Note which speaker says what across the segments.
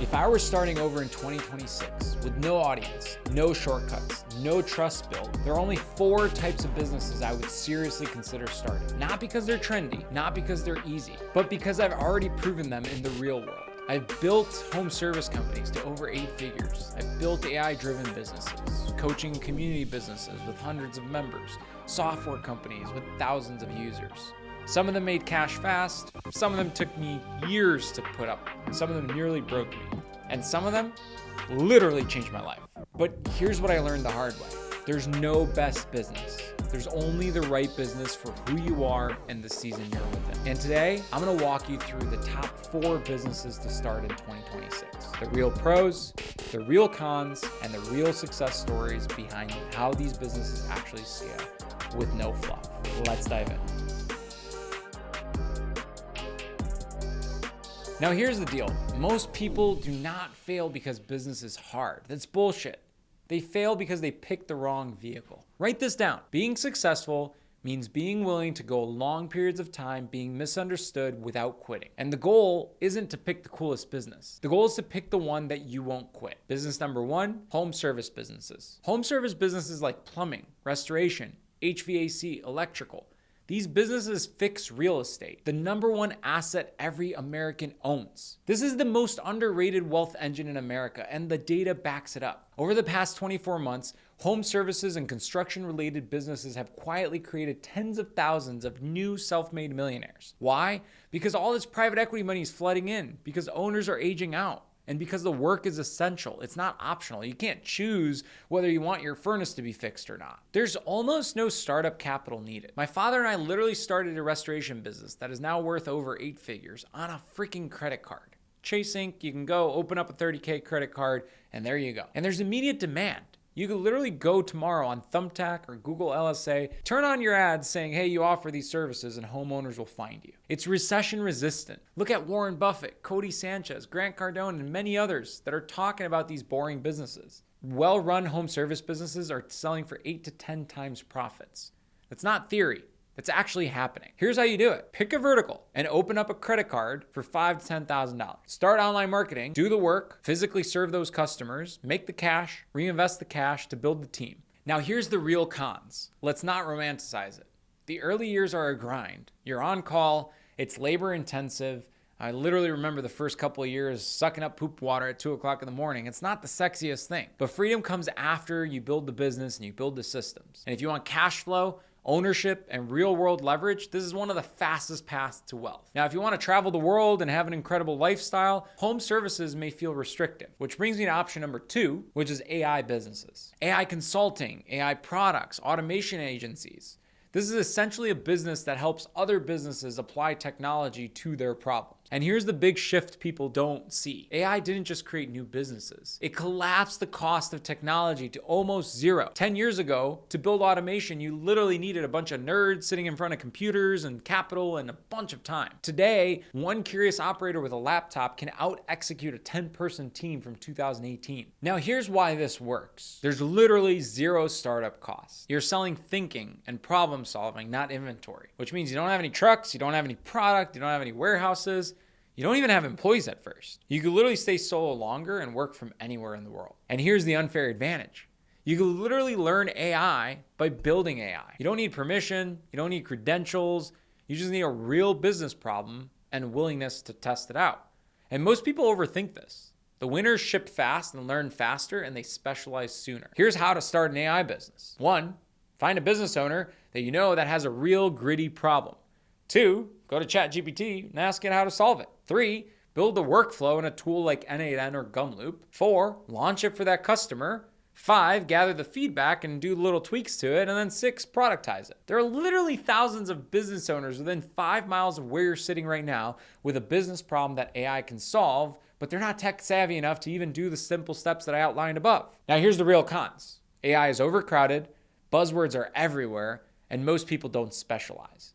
Speaker 1: If I were starting over in 2026 with no audience, no shortcuts, no trust built, there are only 4 types of businesses I would seriously consider starting. Not because they're trendy, not because they're easy, but because I've already proven them in the real world. I've built home service companies to over 8 figures. I've built AI-driven businesses, coaching and community businesses with hundreds of members, software companies with thousands of users. Some of them made cash fast, some of them took me years to put up, some of them nearly broke me, and some of them literally changed my life. But here's what I learned the hard way. There's no best business. There's only the right business for who you are and the season you're within. And today, I'm gonna walk you through the top 4 businesses to start in 2026. The real pros, the real cons, and the real success stories behind how these businesses actually scale with no fluff. Let's dive in. Now here's the deal. Most people do not fail because business is hard. That's bullshit. They fail because they picked the wrong vehicle. Write this down. Being successful means being willing to go long periods of time being misunderstood without quitting. And the goal isn't to pick the coolest business. The goal is to pick the one that you won't quit. Business number 1, home service businesses. Home service businesses like plumbing, restoration, HVAC, electrical. These businesses fix real estate, the number 1 asset every American owns. This is the most underrated wealth engine in America, and the data backs it up. Over the past 24 months, home services and construction-related businesses have quietly created tens of thousands of new self-made millionaires. Why? Because all this private equity money is flooding in, because owners are aging out. And because the work is essential, it's not optional. You can't choose whether you want your furnace to be fixed or not. There's almost no startup capital needed. My father and I literally started a restoration business that is now worth over 8 figures on a freaking credit card. Chase Inc., you can go open up a $30K credit card, and there you go. And there's immediate demand. You could literally go tomorrow on Thumbtack or Google LSA, turn on your ads saying, hey, you offer these services, and homeowners will find you. It's recession resistant. Look at Warren Buffett, Cody Sanchez, Grant Cardone, and many others that are talking about these boring businesses. Well-run home service businesses are selling for 8 to 10 times profits. That's not theory. That's actually happening. Here's how you do it. Pick a vertical and open up a credit card for $5,000 to $10,000. Start online marketing, do the work, physically serve those customers, make the cash, reinvest the cash to build the team. Now here's the real cons. Let's not romanticize it. The early years are a grind. You're on call, it's labor intensive. I literally remember the first couple of years sucking up poop water at 2 o'clock in the morning. It's not the sexiest thing, but freedom comes after you build the business and you build the systems. And if you want cash flow, ownership, and real-world leverage, this is one of the fastest paths to wealth. Now, if you want to travel the world and have an incredible lifestyle, home services may feel restrictive, which brings me to option number 2, which is AI businesses. AI consulting, AI products, automation agencies. This is essentially a business that helps other businesses apply technology to their problems. And here's the big shift people don't see. AI didn't just create new businesses. It collapsed the cost of technology to almost zero. 10 years ago, to build automation, you literally needed a bunch of nerds sitting in front of computers and capital and a bunch of time. Today, one curious operator with a laptop can out-execute a 10-person team from 2018. Now, here's why this works. There's literally zero startup costs. You're selling thinking and problem solving, not inventory, which means you don't have any trucks, you don't have any product, you don't have any warehouses. You don't even have employees at first. You could literally stay solo longer and work from anywhere in the world. And here's the unfair advantage. You could literally learn AI by building AI. You don't need permission. You don't need credentials. You just need a real business problem and willingness to test it out. And most people overthink this. The winners ship fast and learn faster, and they specialize sooner. Here's how to start an AI business. 1, find a business owner that you know that has a real gritty problem. 2, go to ChatGPT and ask it how to solve it. 3, build the workflow in a tool like N8N or Gumloop. 4, launch it for that customer. 5, gather the feedback and do little tweaks to it. And then 6, productize it. There are literally thousands of business owners within 5 miles of where you're sitting right now with a business problem that AI can solve, but they're not tech savvy enough to even do the simple steps that I outlined above. Now here's the real cons. AI is overcrowded, buzzwords are everywhere, and most people don't specialize.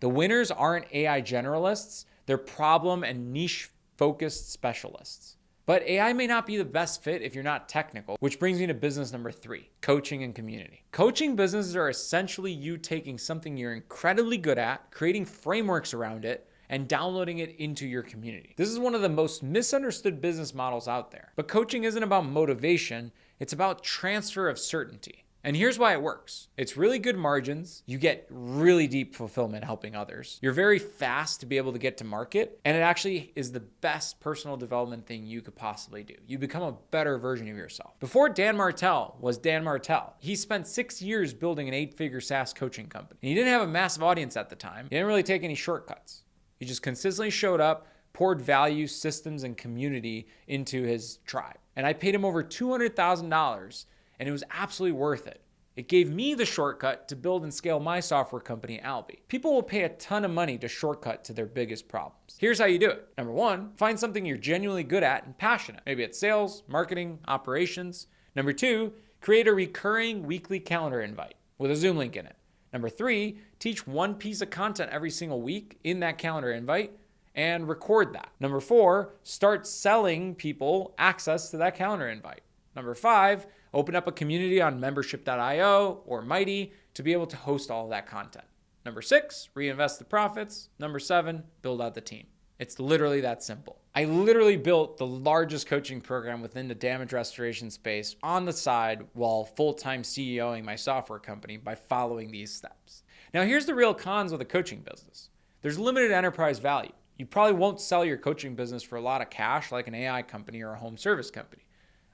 Speaker 1: The winners aren't AI generalists, they're problem and niche focused specialists. But AI may not be the best fit if you're not technical, which brings me to business number 3, coaching and community. Coaching businesses are essentially you taking something you're incredibly good at, creating frameworks around it, and downloading it into your community. This is one of the most misunderstood business models out there. But coaching isn't about motivation, it's about transfer of certainty. And here's why it works. It's really good margins. You get really deep fulfillment helping others. You're very fast to be able to get to market. And it actually is the best personal development thing you could possibly do. You become a better version of yourself. Before Dan Martell was Dan Martell, he spent 6 years building an 8-figure SaaS coaching company. And he didn't have a massive audience at the time. He didn't really take any shortcuts. He just consistently showed up, poured value, systems, and community into his tribe. And I paid him over $200,000, and it was absolutely worth it. It gave me the shortcut to build and scale my software company, Albi. People will pay a ton of money to shortcut to their biggest problems. Here's how you do it. Number 1, find something you're genuinely good at and passionate. Maybe it's sales, marketing, operations. Number 2, create a recurring weekly calendar invite with a Zoom link in it. Number 3, teach one piece of content every single week in that calendar invite and record that. Number 4, start selling people access to that calendar invite. Number 5, open up a community on membership.io or Mighty to be able to host all of that content. Number 6, reinvest the profits. Number 7, build out the team. It's literally that simple. I literally built the largest coaching program within the damage restoration space on the side while full-time CEOing my software company by following these steps. Now, here's the real cons of the coaching business. There's limited enterprise value. You probably won't sell your coaching business for a lot of cash like an AI company or a home service company.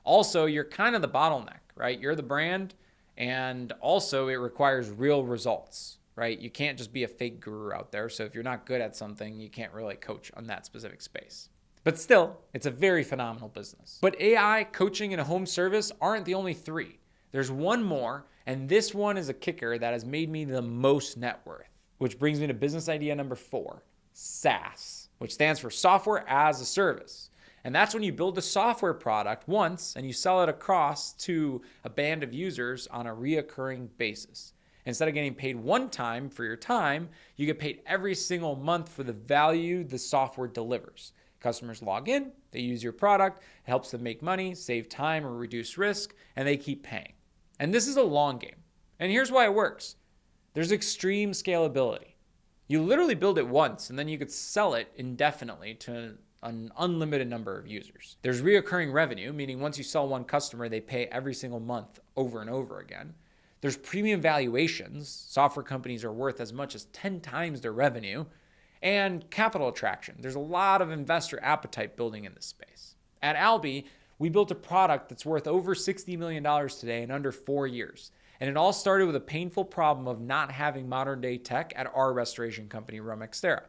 Speaker 1: Also, you're kind of the bottleneck, right? You're the brand, and also it requires real results, right? You can't just be a fake guru out there. So if you're not good at something, you can't really coach on that specific space. But still, it's a very phenomenal business. But AI, coaching, and a home service aren't the only 3. There's one more, and this one is a kicker that has made me the most net worth, which brings me to business idea number 4, SaaS, which stands for software as a service. And that's when you build the software product once and you sell it across to a band of users on a reoccurring basis. Instead of getting paid one time for your time, you get paid every single month for the value the software delivers. Customers log in, they use your product, it helps them make money, save time, or reduce risk, and they keep paying. And this is a long game. And here's why it works. There's extreme scalability. You literally build it once and then you could sell it indefinitely to an unlimited number of users. There's reoccurring revenue, meaning once you sell one customer, they pay every single month over and over again. There's premium valuations. Software companies are worth as much as 10 times their revenue. And capital attraction. There's a lot of investor appetite building in this space. At Albi, we built a product that's worth over $60 million today in under 4 years. And it all started with a painful problem of not having modern day tech at our restoration company, Rumextera.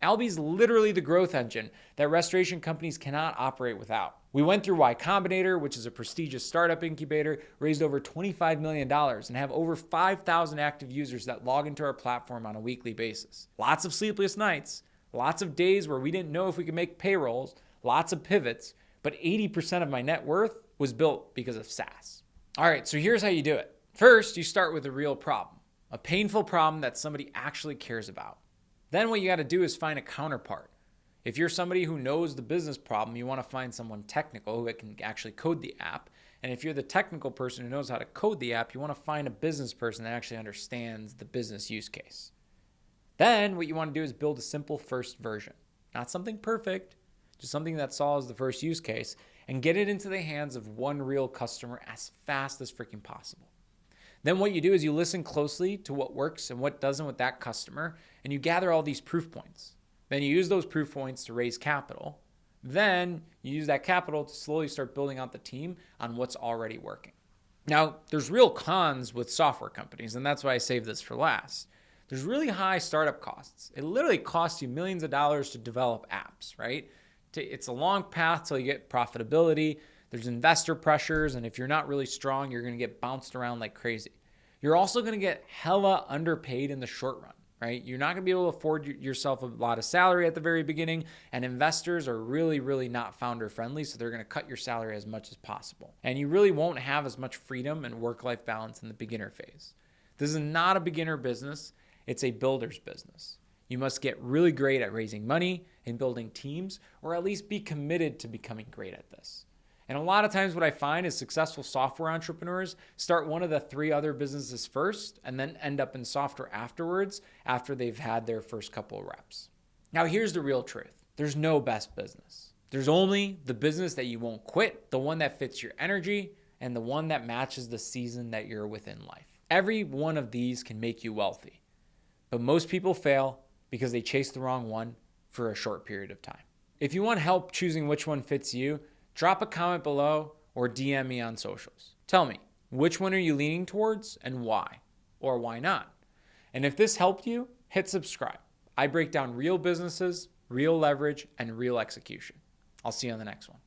Speaker 1: Albi's literally the growth engine that restoration companies cannot operate without. We went through Y Combinator, which is a prestigious startup incubator, raised over $25 million, and have over 5,000 active users that log into our platform on a weekly basis. Lots of sleepless nights, lots of days where we didn't know if we could make payrolls, lots of pivots, but 80% of my net worth was built because of SaaS. All right, so here's how you do it. First, you start with a real problem, a painful problem that somebody actually cares about. Then what you got to do is find a counterpart. If you're somebody who knows the business problem, you want to find someone technical who can actually code the app. And if you're the technical person who knows how to code the app, you want to find a business person that actually understands the business use case. Then what you want to do is build a simple first version. Not something perfect, just something that solves the first use case, and get it into the hands of one real customer as fast as freaking possible. Then what you do is you listen closely to what works and what doesn't with that customer, and you gather all these proof points. Then you use those proof points to raise capital. Then you use that capital to slowly start building out the team on what's already working. Now, there's real cons with software companies, and that's why I saved this for last. There's really high startup costs. It literally costs you millions of dollars to develop apps, right? It's a long path till you get profitability. There's investor pressures, and if you're not really strong, you're going to get bounced around like crazy. You're also going to get hella underpaid in the short run, right? You're not going to be able to afford yourself a lot of salary at the very beginning, and investors are really, really not founder friendly, so they're going to cut your salary as much as possible. And you really won't have as much freedom and work-life balance in the beginner phase. This is not a beginner business. It's a builder's business. You must get really great at raising money and building teams, or at least be committed to becoming great at this. And a lot of times what I find is successful software entrepreneurs start one of the 3 other businesses first and then end up in software afterwards after they've had their first couple of reps. Now, here's the real truth. There's no best business. There's only the business that you won't quit, the one that fits your energy, and the one that matches the season that you're within life. Every one of these can make you wealthy, but most people fail because they chase the wrong one for a short period of time. If you want help choosing which one fits you, drop a comment below or DM me on socials. Tell me, which one are you leaning towards and why? Or why not? And if this helped you, hit subscribe. I break down real businesses, real leverage, and real execution. I'll see you on the next one.